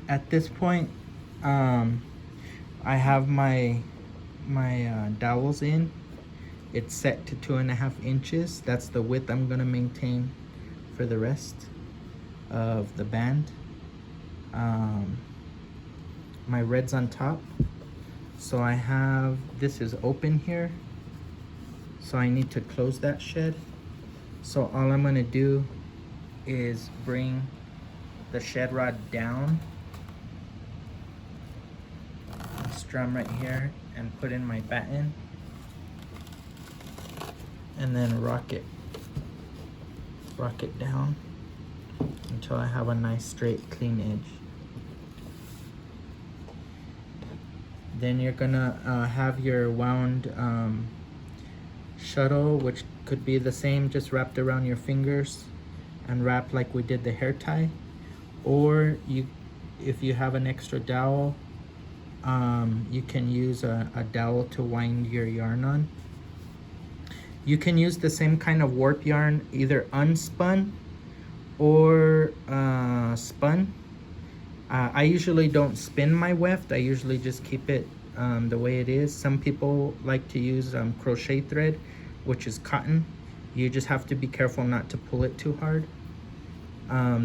At this point, I have my dowels in. It's set to 2.5 inches. That's the width I'm gonna maintain for the rest of the band. My red's on top. So I have, this is open here. So I need to close that shed. So all I'm gonna do is bring the shed rod down, strum right here, and put in my batten, and then rock it down until I have a nice straight clean edge. Then you're gonna have your wound shuttle, which could be the same, just wrapped around your fingers and wrap like we did the hair tie. Or if you have an extra dowel, you can use a dowel to wind your yarn on. You can use the same kind of warp yarn, either unspun or spun. I usually don't spin my weft. I usually just keep it the way it is. Some people like to use crochet thread, which is cotton. You just have to be careful not to pull it too hard.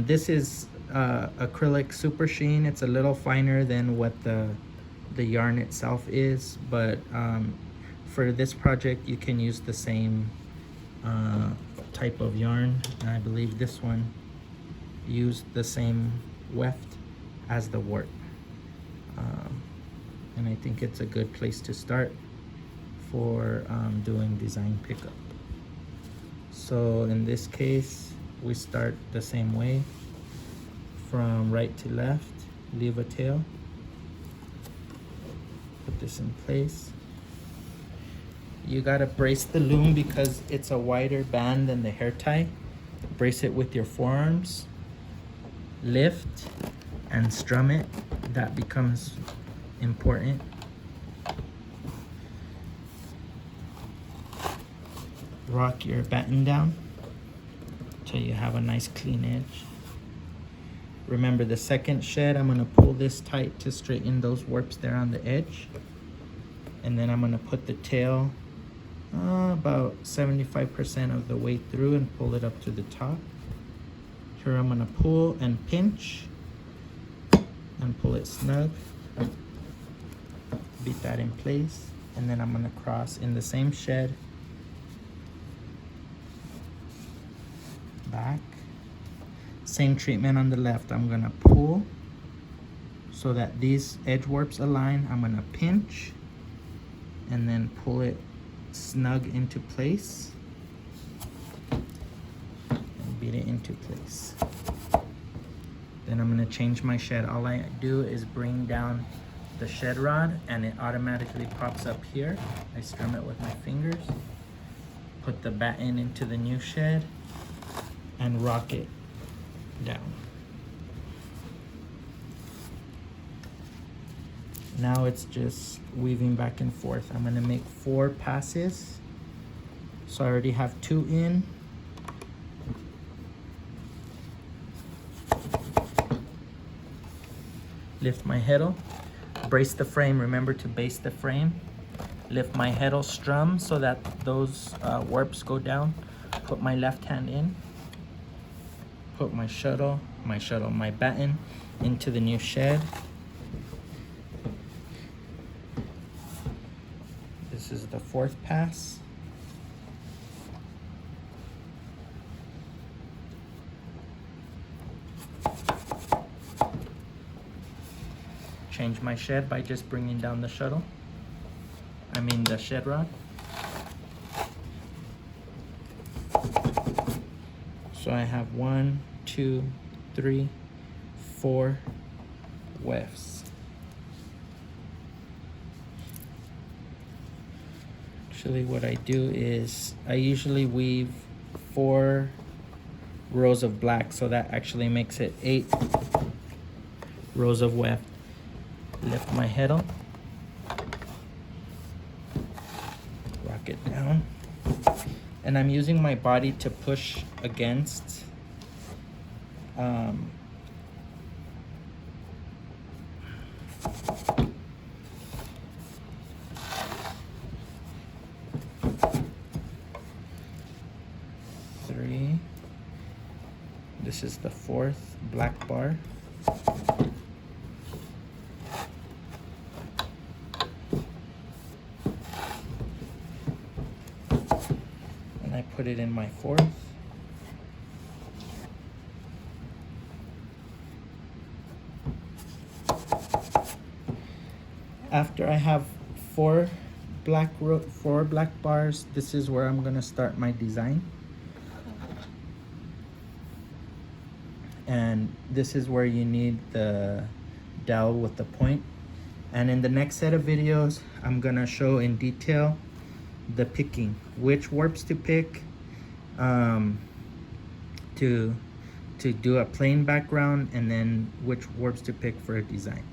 This is acrylic super sheen. It's a little finer than what the yarn itself is, but for this project you can use the same type of yarn. And I believe this one used the same weft as the warp, and I think it's a good place to start for doing design pickup. So in this case, we start the same way, from right to left, leave a tail, put this in place. You gotta brace the loom because it's a wider band than the hair tie. Brace it with your forearms, lift and strum it. That becomes important. Rock your batten down till you have a nice clean edge. Remember, the second shed, I'm gonna pull this tight to straighten those warps there on the edge. And then I'm gonna put the tail about 75% of the way through and pull it up to the top. Here I'm gonna pull and pinch and pull it snug. Beat that in place. And then I'm gonna cross in the same shed, back. Same treatment on the left. I'm gonna pull so that these edge warps align. I'm gonna pinch and then pull it snug into place and beat it into place. Then I'm gonna change my shed. All I do is bring down the shed rod and it automatically pops up here. I strum it with my fingers, put the batten into the new shed and rock it down. Now it's just weaving back and forth. I'm gonna make 4 passes. So I already have 2 in. Lift my heddle, brace the frame. Remember to base the frame. Lift my heddle, strum so that those warps go down. Put my left hand in. Put my batten into the new shed. This is the 4th pass. Change my shed by just bringing down the the shed rod. So I have 1, 2, 3, 4 wefts. Actually, what I do is I usually weave 4 rows of black, so that actually makes it 8 rows of weft. Lift my heddle, rock it down, and I'm using my body to push against This is the 4th black bar. And I put it in my 4th. After I have four black bars, this is where I'm gonna start my design. And this is where you need the dowel with the point. And in the next set of videos, I'm gonna show in detail the picking, which warps to pick, to do a plain background, and then which warps to pick for a design.